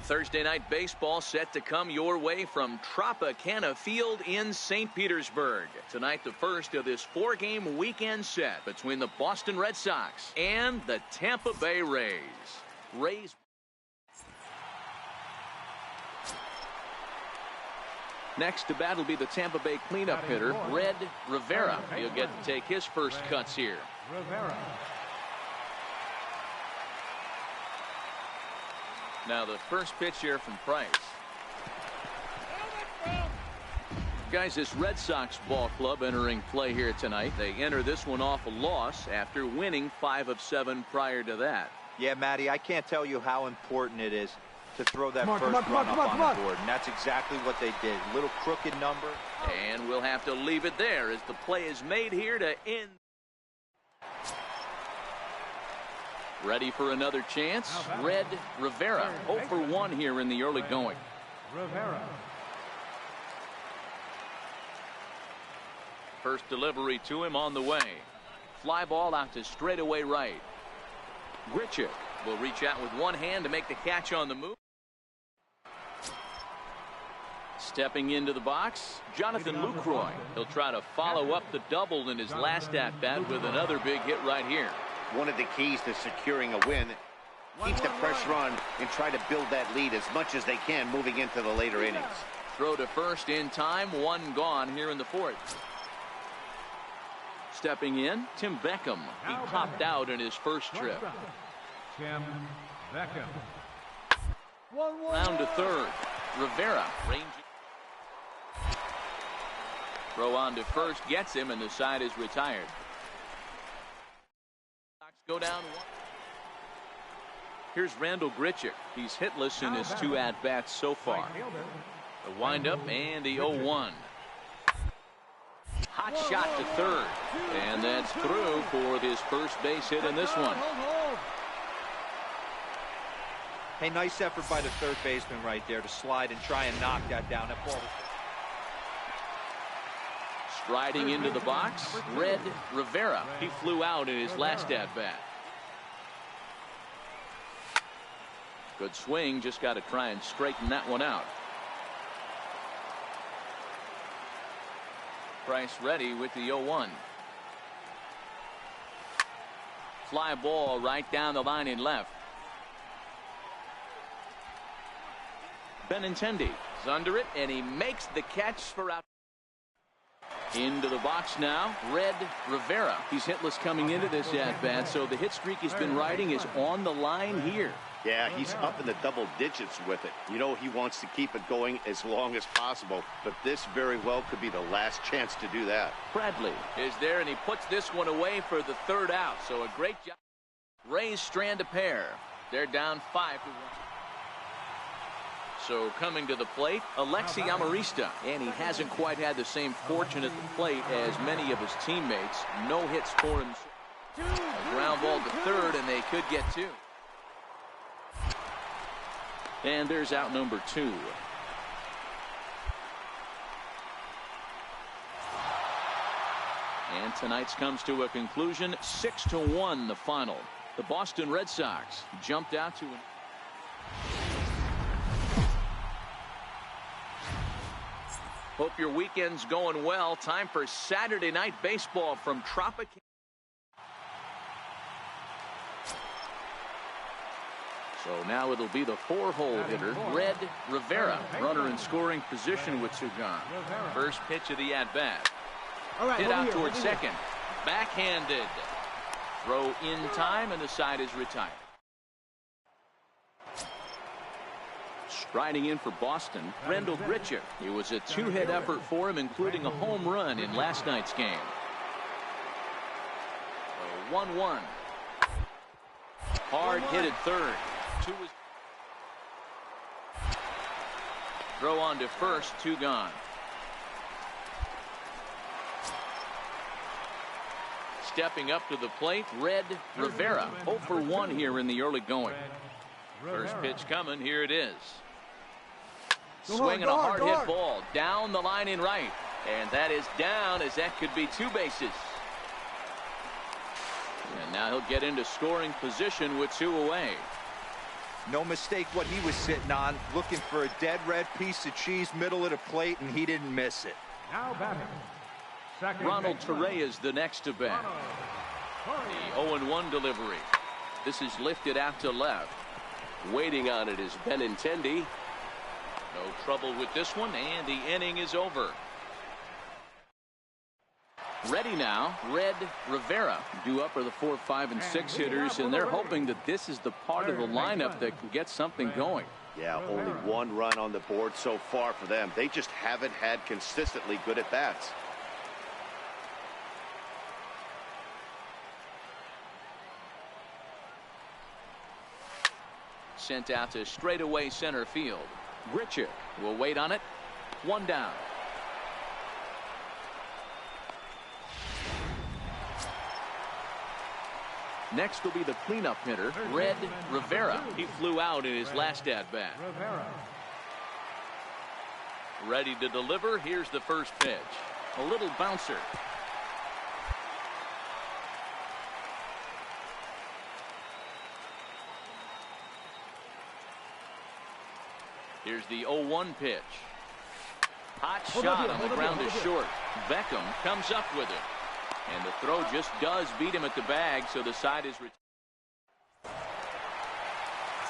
Thursday night baseball set to come your way from Tropicana Field in St. Petersburg. Tonight, the first of this 4-game weekend set between the Boston Red Sox and the Tampa Bay Rays. Next to bat will be the Tampa Bay cleanup hitter, Red Rivera. He'll get to take his first cuts here. Now the first pitch here from Price. Guys, this Red Sox ball club entering play here tonight. They enter this one off a loss after winning 5 of 7 prior to that. Yeah, Matty, I can't tell you how important it is to throw that first run up on the board. And that's exactly what they did. Little crooked number. And we'll have to leave it there as the play is made here to end. Ready for another chance. Red Rivera 0 for 1 here in the early going. First delivery to him on the way. Fly ball out to straightaway right. Grichuk will reach out with one hand to make the catch on the move. Stepping into the box, Jonathan Lucroy. He'll try to follow up the double in his last at-bat with another big hit right here. One of the keys to securing a win, keeps the pressure on and try to build that lead as much as they can moving into the later innings. Throw to first in time, 1 gone here in the 4th. Stepping in, Tim Beckham. He popped out in his first trip. Tim Beckham. Round to third. Rivera ranging. Throw on to first gets him, and the side is retired. Go down 1. Here's Randall Grichuk. He's hitless in his 2 at-bats so far. The windup and the 0-1. Hot shot to third. And that's through for his first base hit in this one. Hey, nice effort by the third baseman right there to slide and try and knock that down. That ball was... Striding into the box, Red Rivera. He flew out in his last at-bat. Good swing, just got to try and straighten that one out. Price ready with the 0-1. Fly ball right down the line in left. Benintendi is under it, and he makes the catch for out. Into the box now, Red Rivera. He's hitless coming into this at-bat, so the hit streak he's been riding is on the line here. Yeah, he's up in the double digits with it. You know he wants to keep it going as long as possible, but this very well could be the last chance to do that. Bradley is there, and he puts this one away for the 3rd out, so a great job. Rays strand a pair. They're down 5-1. So coming to the plate, Alexi Amarista, and he hasn't quite had the same fortune at the plate as many of his teammates. No hits for him. A ground ball to third, and they could get 2. And there's out number 2. And tonight's comes to a conclusion, 6-1 the final. The Boston Red Sox jumped out to an... Hope your weekend's going well. Time for Saturday night baseball from Tropicana. So now it'll be the 4-hole hitter, Red Rivera. Runner in scoring position with 2 gone. First pitch of the at-bat. Hit out towards second. Backhanded. Throw in time, and the side is retired. Striding in for Boston, Randall Grichuk. It was a 2-hit effort for him, including a home run in last night's game. 1-1. Hard hit at third. 2 is... Throw on to first, 2 gone. Stepping up to the plate, Red Rivera. 0 for 1 here in the early going. First pitch coming, here it is. Swinging a hard hit ball down the line in right. And that is down, as that could be 2 bases. And now he'll get into scoring position with 2 away. No mistake what he was sitting on, looking for a dead red piece of cheese middle of the plate, and he didn't miss it. Now batting. Second Ronald baseman. Torre is the next to bat. The 0-1 delivery. This is lifted out to left. Waiting on it is Benintendi. No trouble with this one, and the inning is over. Ready now, Red Rivera. Due up are the 4, 5, and 6 hitters, and they're hoping that this is the part of the lineup that can get something going. Yeah, only one run on the board so far for them. They just haven't had consistently good at-bats. Sent out to straightaway center field. Grichuk will wait on it. One down. Next will be the cleanup hitter, Red Rivera. He flew out in his last at-bat. Ready to deliver. Here's the first pitch. A little bouncer. Here's the 0-1 pitch. Hot shot on the ground is short. Beckham comes up with it. And the throw just does beat him at the bag, so the side is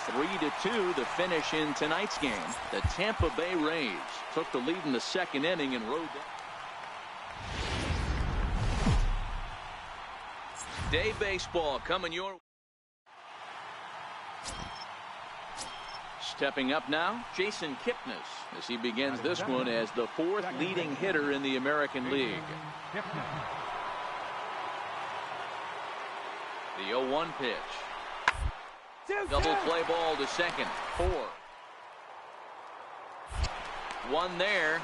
3-2 the finish in tonight's game. The Tampa Bay Rays took the lead in the second inning and rode down. Day baseball coming your way. Stepping up now, Jason Kipnis, as he begins this one as the 4th leading hitter in the American League. The 0-1 pitch. Double play ball to second. 4. One there.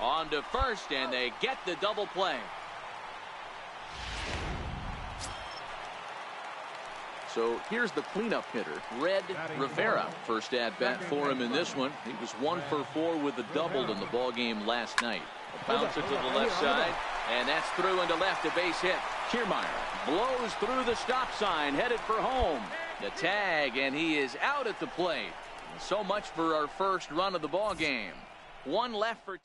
On to first, and they get the double play. So here's the cleanup hitter, Red Rivera. First at bat for him in this one. He was 1 for 4 with a double in the ball game last night. Bounce it to the left side, and that's through into left, a base hit. Kiermaier blows through the stop sign, headed for home. The tag, and he is out at the plate. So much for our first run of the ball game. One left for.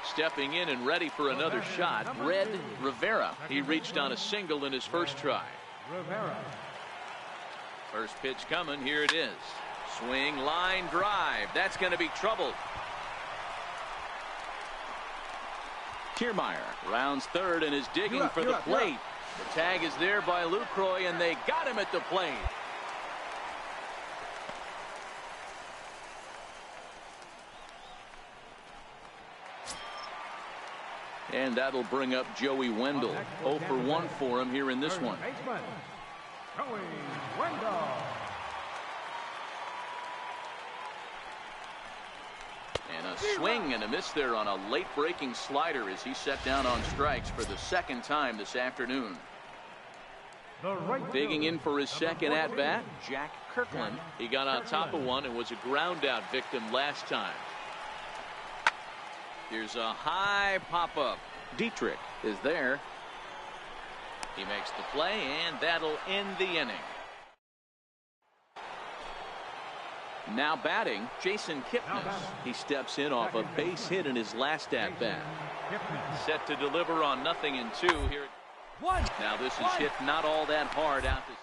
Stepping in and ready for another shot, Red Rivera. He reached on a single in his first try. First pitch coming. Here it is. Swing, line drive. That's going to be trouble. Kiermaier rounds third and is digging for the plate. The tag is there by Lucroy, and they got him at the plate. And that'll bring up Joey Wendell. 0 for 1 for him here in this one. Joey Wendell. And a swing and a miss there on a late breaking slider as he set down on strikes for the second time this afternoon. Digging in for his second at bat, Jack Kirkland. He got on top of one and was a ground out victim last time. Here's a high pop up. Dietrich is there. He makes the play, and that'll end the inning. Now batting, Jason Kipnis. He steps in off a base hit in his last at bat. Set to deliver on 0-2 here. Now this is hit not all that hard out this.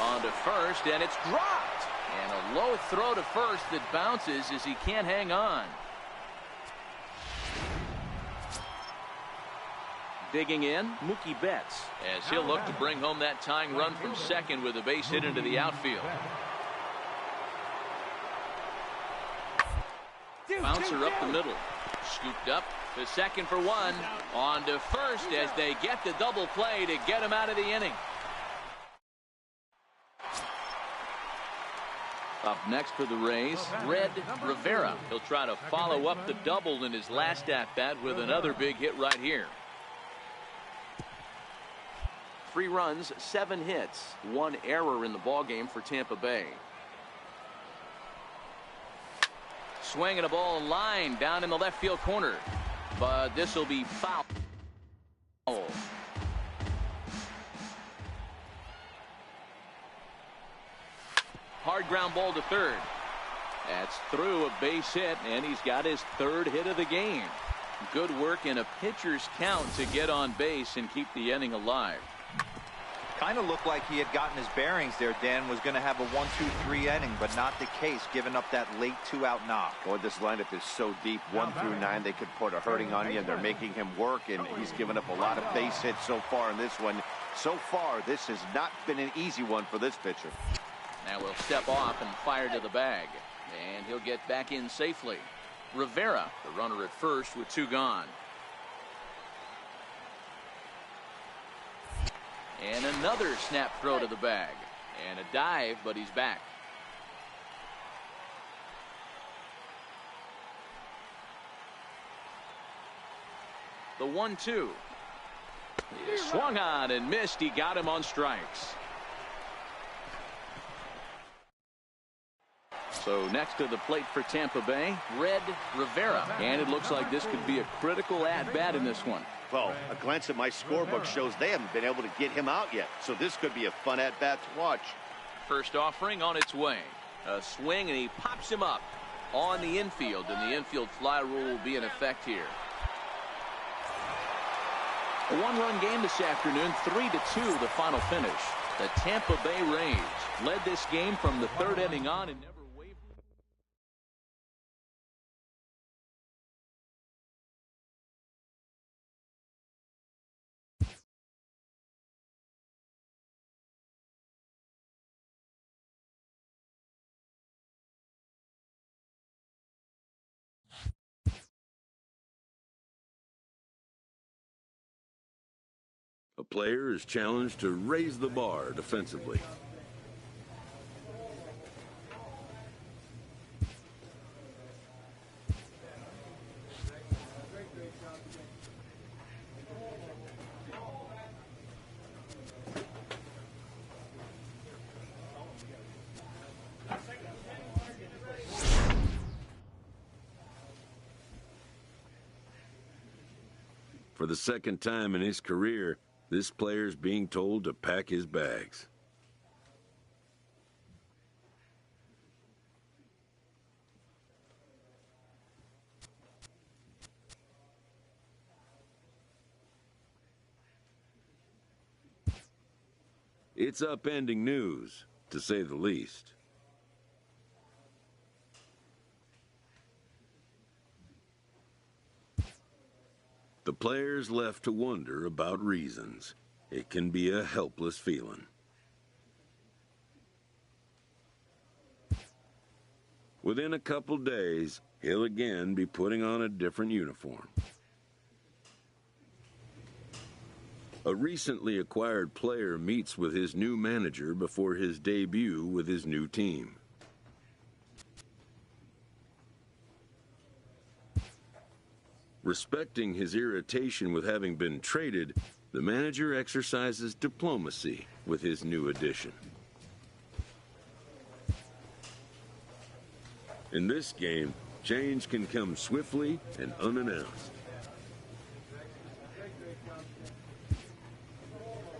On to first, and it's dropped. And a low throw to first that bounces as he can't hang on. Digging in, Mookie Betts, as he'll look to bring home that tying run from second with a base hit into the outfield. Bouncer up the middle. Scooped up to second for one. On to first as they get the double play to get him out of the inning. Up next for the Rays, Red Rivera. He'll try to follow up the double in his last at-bat with another big hit right here. 3 runs, 7 hits, 1 error in the ballgame for Tampa Bay. Swinging a ball line down in the left field corner, but this will be foul. hard ground ball to third. That's through, a base hit, and he's got his third hit of the game. Good work in a pitcher's count to get on base and keep the inning alive. Kind of looked like he had gotten his bearings there. Dan was going to have a 1-2-3 inning, but not the case, giving up that late 2-out knock. Boy, this lineup is so deep, 1 through 9. They could put a hurting on you, and they're making him work, and he's given up a lot of base hits so far in this one. So far, this has not been an easy one for this pitcher. Now we'll step off and fire to the bag, and he'll get back in safely. Rivera, the runner at first with 2 gone. And another snap throw to the bag. And a dive, but he's back. The 1-2. He swung on and missed. He got him on strikes. So next to the plate for Tampa Bay, Red Rivera. And it looks like this could be a critical at-bat in this one. Well, a glance at my scorebook shows they haven't been able to get him out yet. So this could be a fun at-bat to watch. First offering on its way. A swing, and he pops him up on the infield. And the infield fly rule will be in effect here. A 1-run game this afternoon, 3-2 the final finish. The Tampa Bay Rays led this game from the third inning on and never wavered. A player is challenged to raise the bar defensively. For the second time in his career, this player's being told to pack his bags. It's upending news, to say the least. The player's left to wonder about reasons. It can be a helpless feeling. Within a couple days, he'll again be putting on a different uniform. A recently acquired player meets with his new manager before his debut with his new team. Respecting his irritation with having been traded, the manager exercises diplomacy with his new addition. In this game, change can come swiftly and unannounced.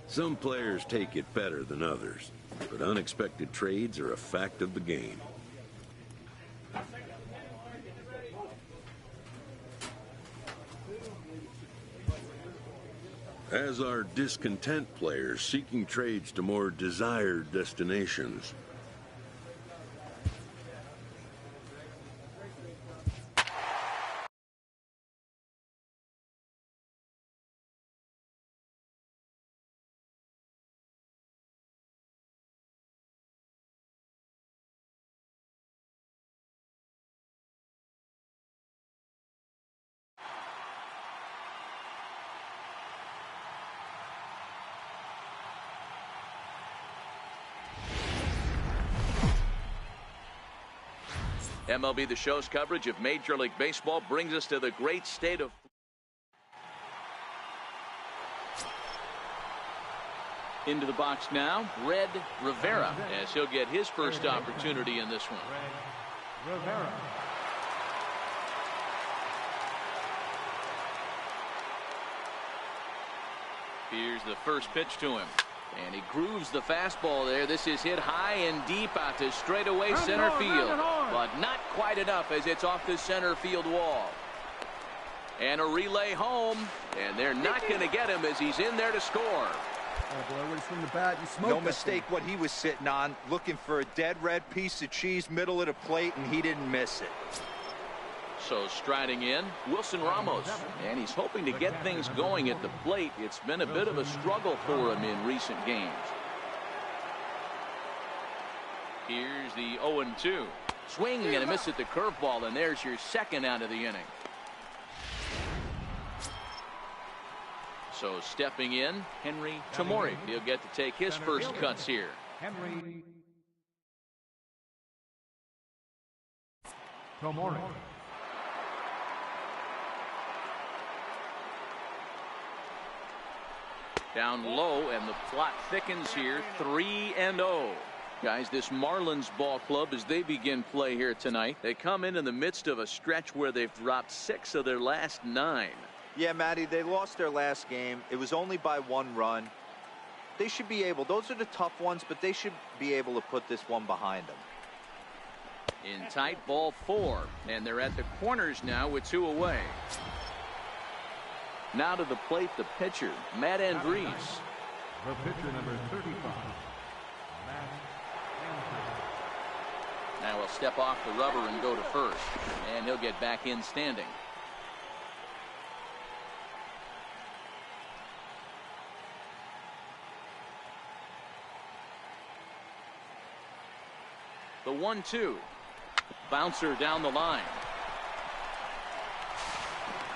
Some players take it better than others, but unexpected trades are a fact of the game. As are discontent players seeking trades to more desired destinations. MLB The Show's coverage of Major League Baseball brings us to the great state of into the box now, Red Rivera, as he'll get his first opportunity in this one. Red Rivera. Here's the first pitch to him. And he grooves the fastball there. This is hit high and deep out to straightaway center field. But not quite enough as it's off the center field wall. And a relay home. And they're not going to get him as he's in there to score. Oh boy, when you swing the bat, you smoke. No mistake what he was sitting on. Looking for a dead red piece of cheese, middle of the plate, and he didn't miss it. So striding in, Wilson Ramos, and he's hoping to get things going at the plate. It's been a bit of a struggle for him in recent games. Here's the 0-2. Swing and a miss at the curveball, and there's your second out of the inning. So stepping in, Henry Tamori. He'll get to take his first cuts here. Henry Tamori. Down low, and the plot thickens here. 3-0. Guys, this Marlins ball club, as they begin play here tonight, they come in the midst of a stretch where they've dropped 6 of their last 9. Yeah, Matty, they lost their last game. It was only by 1 run. They should be able, those are the tough ones, but they should be able to put this one behind them. In tight, ball 4, and they're at the corners now with 2 away. Now to the plate, the pitcher, Matt Andrees. The pitcher, number 35, Matt Andrees. Now he'll step off the rubber and go to first, and he'll get back in standing. The 1-2. Bouncer down the line.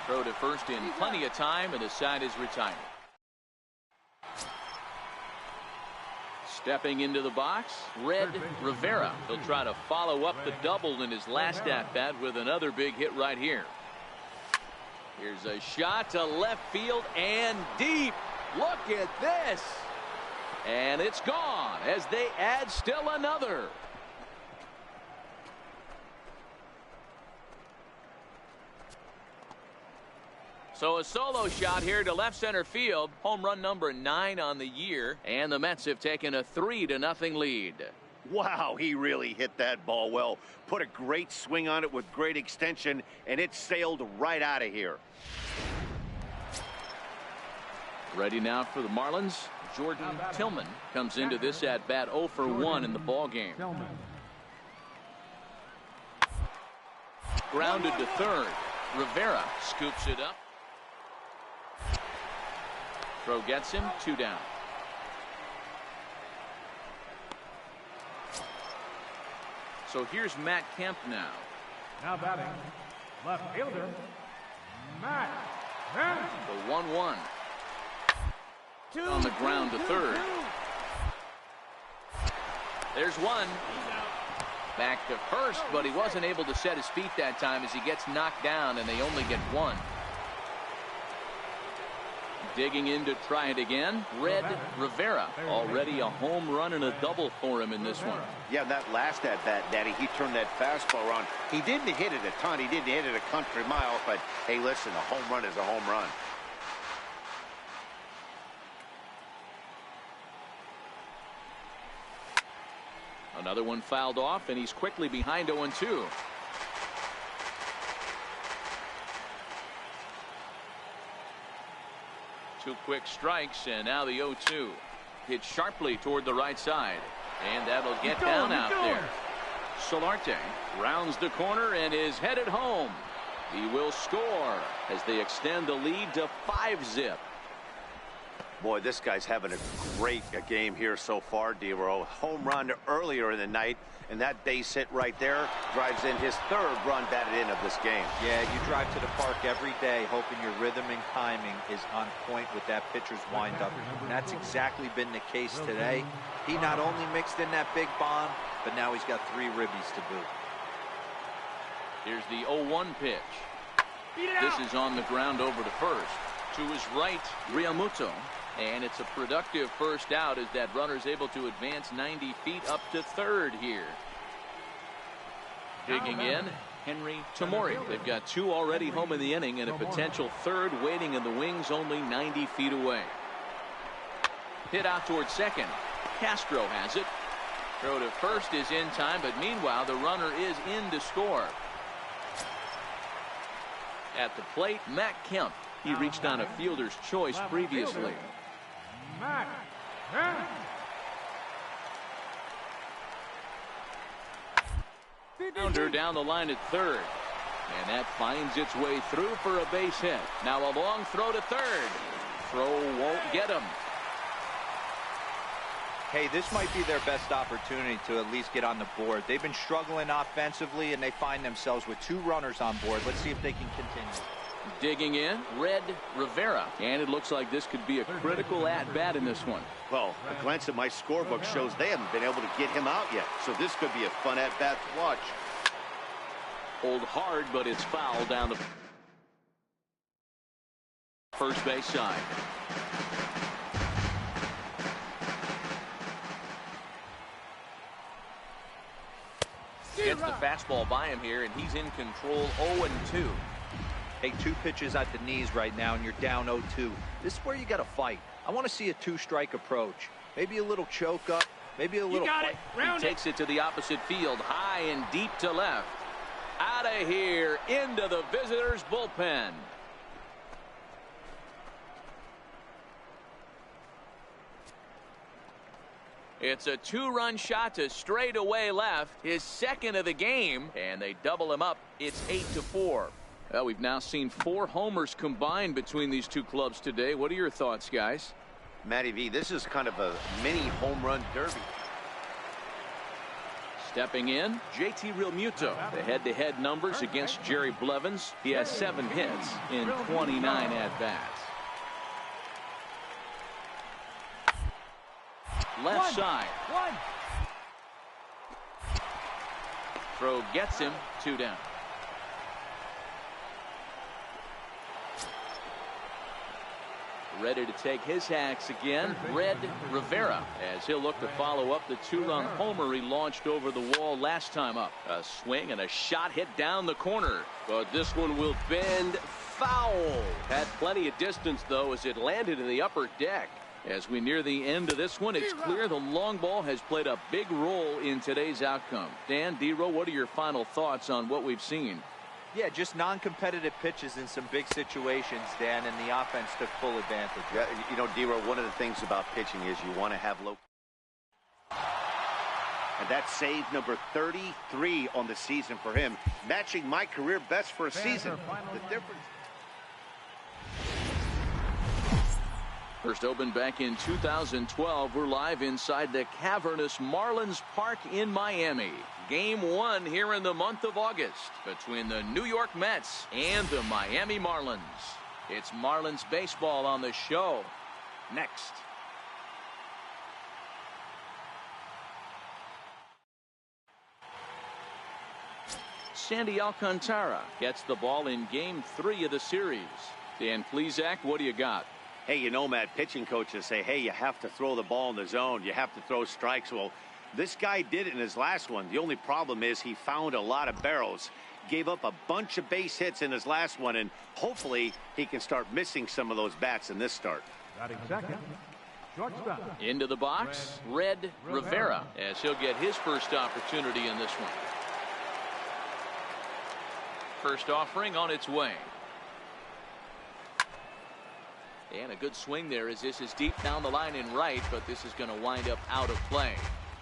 Throw to first in plenty of time, and his side is retired. Stepping into the box, Red Rivera. He'll try to follow up the double in his last at-bat with another big hit right here. Here's a shot to left field and deep. Look at this. And it's gone as they add still another. So a solo shot here to left center field. Home run number 9 on the year. And the Mets have taken a 3-0 lead. Wow, he really hit that ball well. Put a great swing on it with great extension, and it sailed right out of here. Ready now for the Marlins. Jordan Tillman comes into this at bat 0 for 1 in the ball game. Grounded to third. Rivera scoops it up. Throw gets him, 2 down. So here's Matt Kemp now. Now batting, left fielder, Matt Kemp. The 1-1. On the ground to third. There's one. Back to first, but he wasn't able to set his feet that time as he gets knocked down, and they only get 1. Digging in to try it again, Red Rivera. Already a home run and a double for him in this one. Yeah, that last at-bat, Daddy, he turned that fastball around. He didn't hit it a ton. He didn't hit it a country mile, but, hey, listen, a home run is a home run. Another one fouled off, and he's quickly behind 0-2. Two quick strikes, and now the 0-2. Hit sharply toward the right side, and that'll get down out there. Solarte rounds the corner and is headed home. He will score as they extend the lead to 5-zip. Boy, this guy's having a great game here so far, D-Row. Home run earlier in the night, and that base hit right there drives in his 3rd run batted in of this game. Yeah, you drive to the park every day hoping your rhythm and timing is on point with that pitcher's windup. And that's exactly been the case today. He not only mixed in that big bomb, but now he's got 3 ribbies to boot. Here's the 0-1 pitch. This is on the ground over to first. To his right, Realmuto. And it's a productive first out as that runner's able to advance 90 feet up to third here. Digging in, Henry Tamori. They've got 2 already home in the inning and a potential 3rd waiting in the wings only 90 feet away. Hit out towards second. Castro has it. Throw to first is in time, but meanwhile the runner is in to score. At the plate, Matt Kemp. He reached on a fielder's choice previously. Matt Kemp. Grounder down the line at third. And that finds its way through for a base hit. Now a long throw to third. Throw won't get him. Hey, this might be their best opportunity to at least get on the board. They've been struggling offensively, and they find themselves with 2 runners on board. Let's see if they can continue. Digging in, Red Rivera. And it looks like this could be a critical at-bat in this one. Well, a glance at my scorebook shows they haven't been able to get him out yet. So this could be a fun at-bat to watch. Hold hard, but it's foul down the first base side. Gets the fastball by him here, and he's in control. 0-2. Hey, 2 pitches at the knees right now, and you're down 0-2. This is where you got to fight. I want to see a 2-strike approach. Maybe a little choke up, maybe a little fight. He takes it to the opposite field, high and deep to left. Out of here, into the visitors' bullpen. It's a 2-run shot to straightaway left, his second of the game, and they double him up. It's 8-4. Well, we've now seen 4 homers combined between these 2 clubs today. What are your thoughts, guys? Matty V, this is kind of a mini home run derby. Stepping in, JT Realmuto. The head-to-head numbers against Jerry Blevins. He has 7 hits in 29 at-bats. Left side. Throw gets him. 2 down. Ready to take his hacks again, Red Rivera, as he'll look to follow up the 2-run homer he launched over the wall last time up. A swing and a shot hit down the corner, but this one will bend foul. Had plenty of distance, though, as it landed in the upper deck. As we near the end of this one, it's clear the long ball has played a big role in today's outcome. Dan, D-Row, what are your final thoughts on what we've seen? Yeah, just non-competitive pitches in some big situations, Dan, and the offense took full advantage. Yeah, you know, D-Row, one of the things about pitching is you want to have low. And that's save number 33 on the season for him, matching my career best for a season. The difference. First opened back in 2012. We're live inside the cavernous Marlins Park in Miami. Game 1 here in the month of August between the New York Mets and the Miami Marlins. It's Marlins baseball on the show. Next. Sandy Alcantara gets the ball in Game 3 of the series. Dan Plesac, what do you got? Hey, you know, Matt, pitching coaches say, hey, you have to throw the ball in the zone. You have to throw strikes. Well, this guy did it in his last one. The only problem is he found a lot of barrels, gave up a bunch of base hits in his last one, and hopefully he can start missing some of those bats in this start. Batting second, shortstop. Into the box, Red Rivera, as he'll get his first opportunity in this one. First offering on its way. And a good swing there as this is deep down the line in right, but this is going to wind up out of play.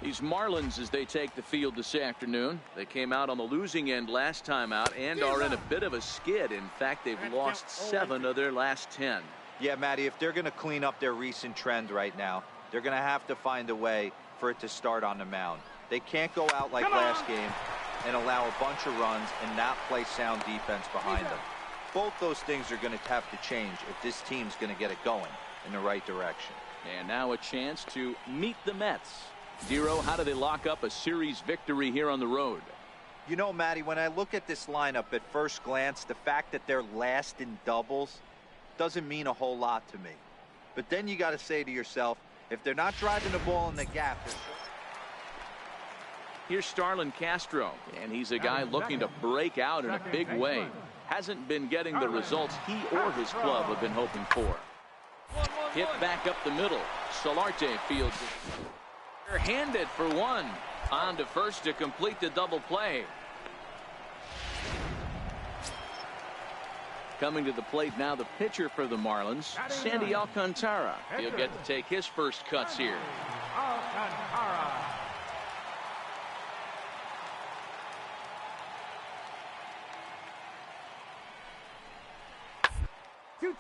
These Marlins, as they take the field this afternoon, they came out on the losing end last time out and are in a bit of a skid. In fact, they've lost 7 of their last 10. Yeah, Matty, if they're going to clean up their recent trend right now, they're going to have to find a way for it to start on the mound. They can't go out like last game and allow a bunch of runs and not play sound defense behind them. Both those things are going to have to change if this team's going to get it going in the right direction. And now a chance to meet the Mets. Zero, how do they lock up a series victory here on the road? You know, Matty, when I look at this lineup at first glance, the fact that they're last in doubles doesn't mean a whole lot to me. But then you got to say to yourself, if they're not driving the ball in the gap, here's Starlin Castro, and he's a guy looking to break out in a big way. Hasn't been getting the results he or his club have been hoping for. Hit back up the middle. Solarte fields it. Handed for one. On to first to complete the double play. Coming to the plate now, the pitcher for the Marlins, Sandy Alcantara. He'll get to take his first cuts here. Alcantara.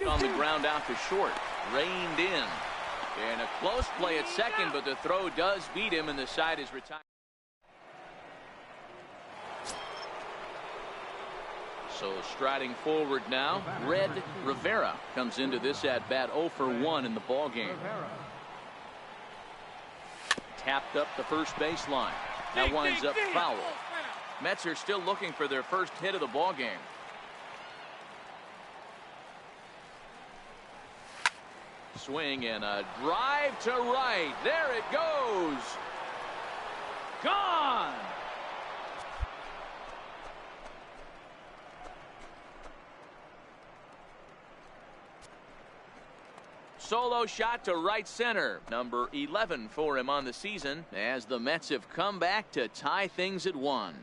On the ground out to short. Reined in. And a close play at second, but the throw does beat him, and the side is retired. So striding forward now, Red Rivera comes into this at bat 0 for 1 in the ball game. Tapped up the first baseline. That winds up foul. Mets are still looking for their first hit of the ball game. Swing and a drive to right. There it goes. Gone. Solo shot to right center. Number 11 for him on the season as the Mets have come back to tie things at 1.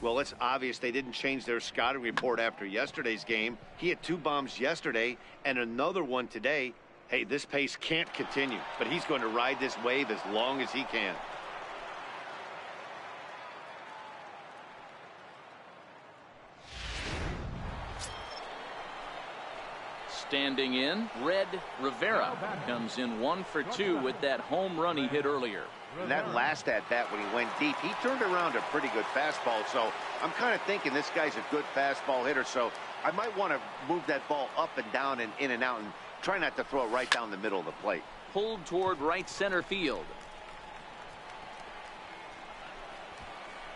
Well, it's obvious they didn't change their scouting report after yesterday's game. He had 2 bombs yesterday and another one today. Hey, this pace can't continue, but he's going to ride this wave as long as he can. Standing in, Red Rivera comes in 1 for 2 with that home run he hit earlier. And that last at bat when he went deep, he turned around a pretty good fastball. So I'm kind of thinking this guy's a good fastball hitter. So I might want to move that ball up and down and in and out and try not to throw it right down the middle of the plate. Pulled toward right center field.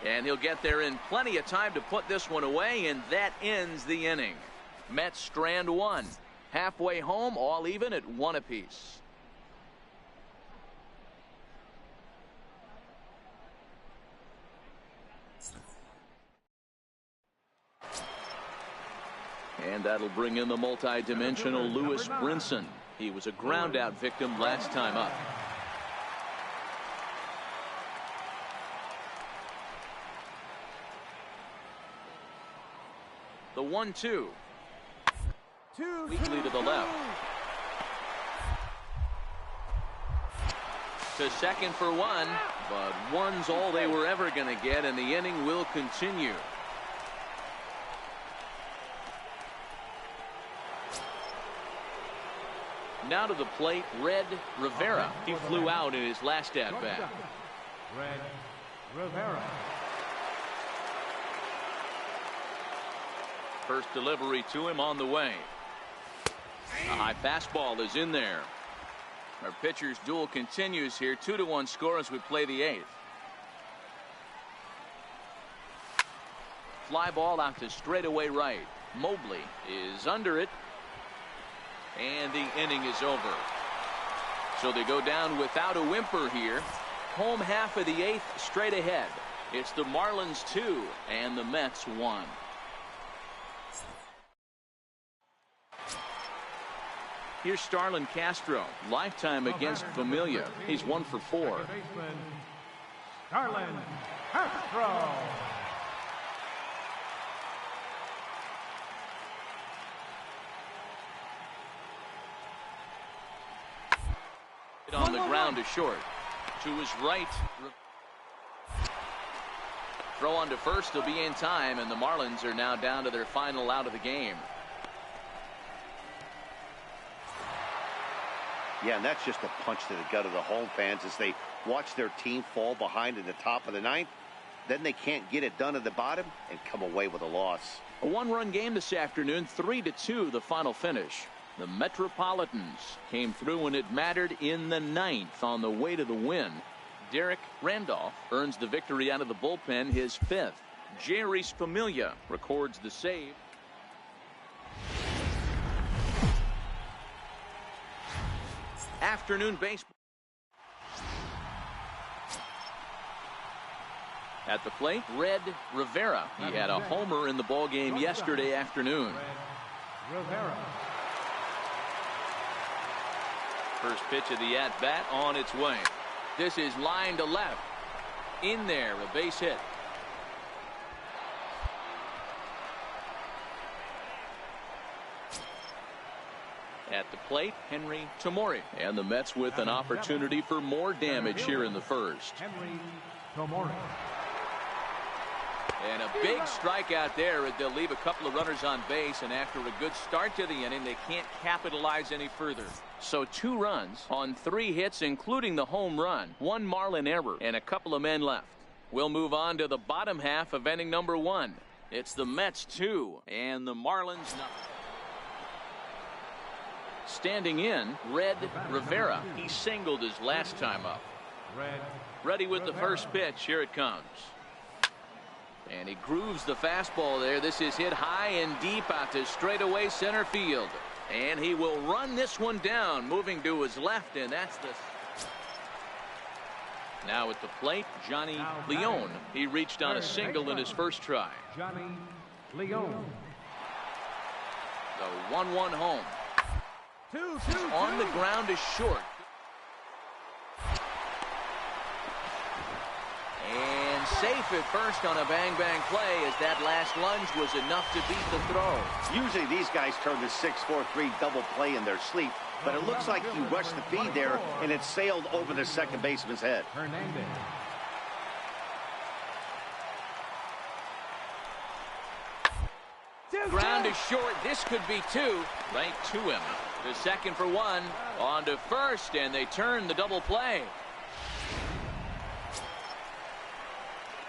And he'll get there in plenty of time to put this one away, and that ends the inning. Mets strand 1. Halfway home, all even at 1 apiece. And that'll bring in the multi-dimensional Lewis Brinson. He was a ground-out victim last time up. The 1-2. Weakly to the left. To second for 1, but 1's all they were ever going to get, and the inning will continue. Now to the plate, Red Rivera. He flew out in his last at-bat. Red Rivera. First delivery to him on the way. A high fastball is in there. Our pitcher's duel continues here. 2-1 score as we play the 8th. Fly ball out to straightaway right. Mobley is under it. And the inning is over. So they go down without a whimper here. Home half of the 8th straight ahead. It's the Marlins 2 and the Mets 1. Here's Starlin Castro. Lifetime against Familia. He's 1 for 4. Starlin Castro. On the ground to short. To his right. Throw on to first. He'll be in time, and the Marlins are now down to their final out of the game. Yeah, and that's just a punch to the gut of the home fans as they watch their team fall behind in the top of the 9th. Then they can't get it done at the bottom and come away with a loss. A 1-run game this afternoon, 3-2 the final finish. The Metropolitans came through when it mattered in the 9th on the way to the win. Derek Randolph earns the victory out of the bullpen, his 5th. Jerry Familia records the save. Afternoon baseball. At the plate, Red Rivera. He had a homer in the ball game yesterday afternoon. Rivera. First pitch of the at-bat on its way. This is line to left. In there, a base hit. At the plate, Henry Tamori. And the Mets with an opportunity for more damage here in the first. Henry Tamori. And a big strikeout there. They'll leave a couple of runners on base, and after a good start to the inning, they can't capitalize any further. So 2 runs on 3 hits, including the home run, 1 Marlin error, and a couple of men left. We'll move on to the bottom half of inning number 1. It's the Mets 2 and the Marlins 9. Standing in, Red Rivera. He singled his last time up. Ready with the first pitch. Here it comes. And he grooves the fastball there. This is hit high and deep out to straightaway center field. And he will run this one down, moving to his left, and that's the... Now at the plate, Johnny Leone. He reached on a single in his first try. Johnny Leone. The 1-1 home. 2-2. On the ground is short. And safe at first on a bang-bang play, as that last lunge was enough to beat the throw. Usually these guys turn the 6-4-3 double play in their sleep, but it looks like he rushed the feed there, and it sailed over the second baseman's head. Hernandez. Ground is short. This could be 2. Right to him. To second for 1. On to first, and they turn the double play.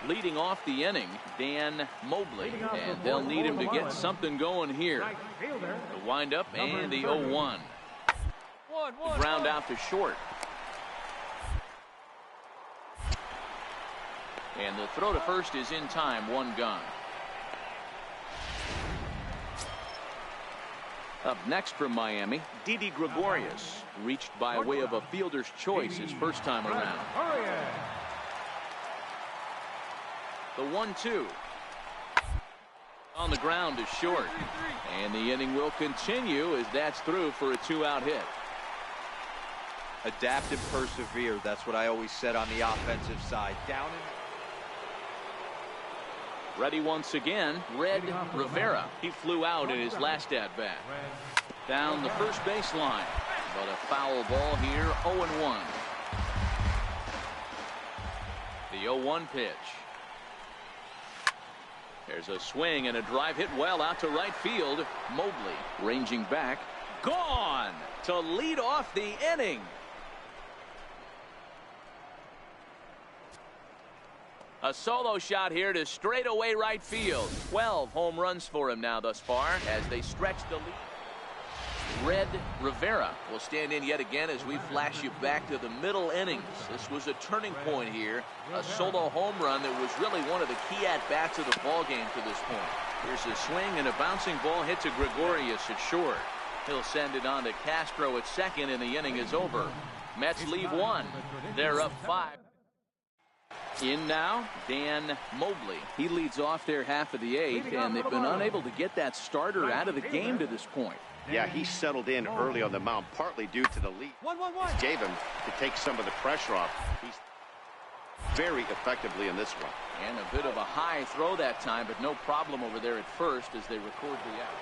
Leading off the inning, Dan Mobley, and they'll need him to get something going here. The windup and the 0-1. Ground out to short. And the throw to first is in time. 1 gone. Up next from Miami, Didi Gregorius, reached by way of a fielder's choice his first time around. The 1-2. On the ground is short. And the inning will continue as that's through for a 2-out hit. Adapt and persevere. That's what I always said on the offensive side. Down and... Ready once again, Red Rivera. He flew out in his last at-bat. Down the first baseline. But a foul ball here, 0-1. The 0-1 pitch. There's a swing and a drive hit well out to right field. Mobley ranging back. Gone to lead off the inning. A solo shot here to straightaway right field. 12 home runs for him now thus far as they stretch the lead. Red Rivera will stand in yet again as we flash you back to the middle innings. This was a turning point here. A solo home run that was really one of the key at-bats of the ball game to this point. Here's a swing and a bouncing ball hit to Gregorius at short. He'll send it on to Castro at second, and the inning is over. Mets leave 1. They're up 5. In now, Dan Mobley. He leads off their half of the 8th, and they've been unable to get that starter out of the game to this point. Yeah, he settled in early on the mound, partly due to the lead. 1-1-1. Gave him to take some of the pressure off. He's very effectively in this one. And a bit of a high throw that time, but no problem over there at first as they record the out.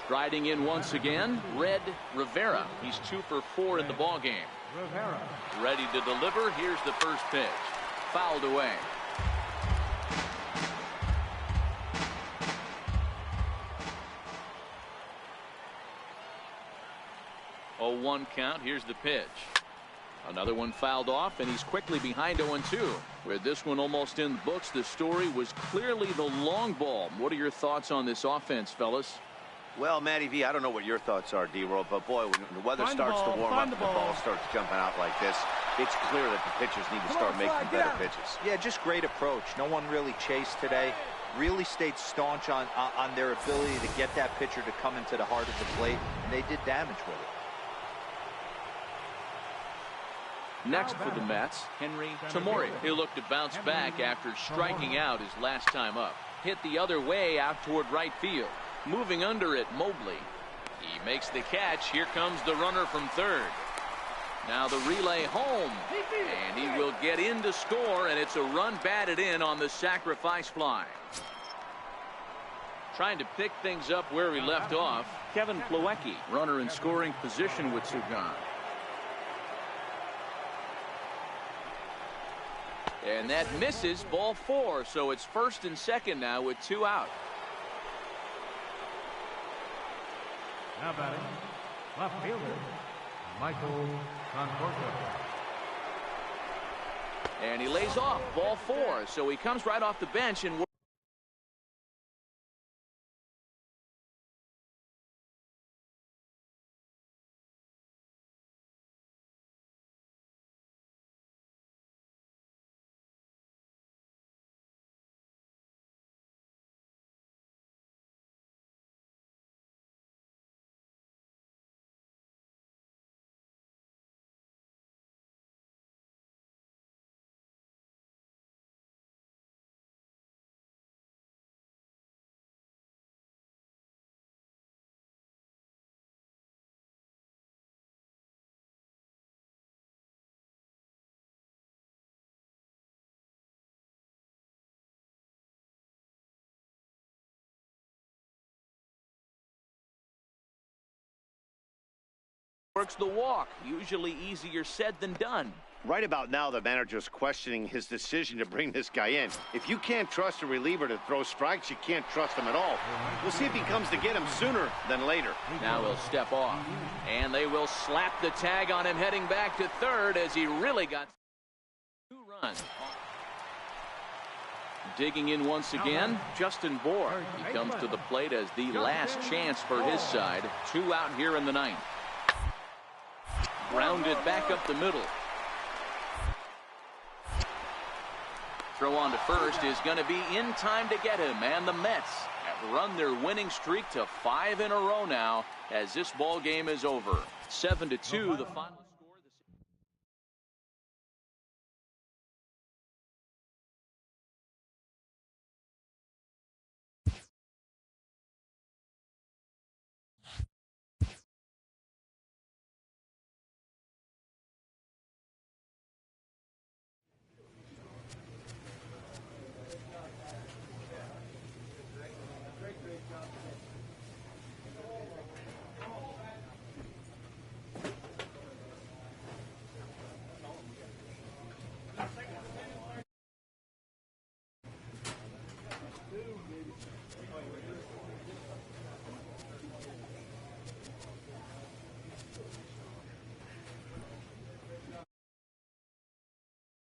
Striding in once again, Red Rivera. He's 2 for 4 in the ball game. Rivera. Ready to deliver. Here's the first pitch. Fouled away. Oh, 1 count. Here's the pitch. Another one fouled off, and he's quickly behind 0-2. With this one almost in the books, the story was clearly the long ball. What are your thoughts on this offense, fellas? Well, Matty V, I don't know what your thoughts are, D-Roll, but boy, when the weather starts to warm up and the ball starts jumping out like this, it's clear that the pitchers need to start making better pitches. Yeah, just great approach. No one really chased today. Really stayed staunch on their ability to get that pitcher to come into the heart of the plate, and they did damage with it. Next for the Mets, Henry Tamori. He'll look to bounce back after striking out his last time up. Hit the other way out toward right field. Moving under it, Mobley. He makes the catch. Here comes the runner from third. Now the relay home, and he will get in to score, and it's a run batted in on the sacrifice fly. Trying to pick things up where he left off, Kevin Plawecki, runner in scoring position with Sugan. And that misses, ball 4, so it's first and second now with 2 out. Now batting, left fielder, Michael Conforto. And he lays off, ball 4, so he comes right off the bench and works the walk. Usually easier said than done. Right about now, the manager's questioning his decision to bring this guy in. If you can't trust a reliever to throw strikes, you can't trust him at all. We'll see if he comes to get him sooner than later. Now he'll step off, and they will slap the tag on him heading back to third as he really got 2 runs. Digging in once again, Justin Bohr. He comes to the plate as the last chance for his side. 2 out here in the 9th. Grounded back up the middle. Throw on to first is going to be in time to get him, and the Mets have run their winning streak to 5 in a row now as this ball game is over. 7-2 the final.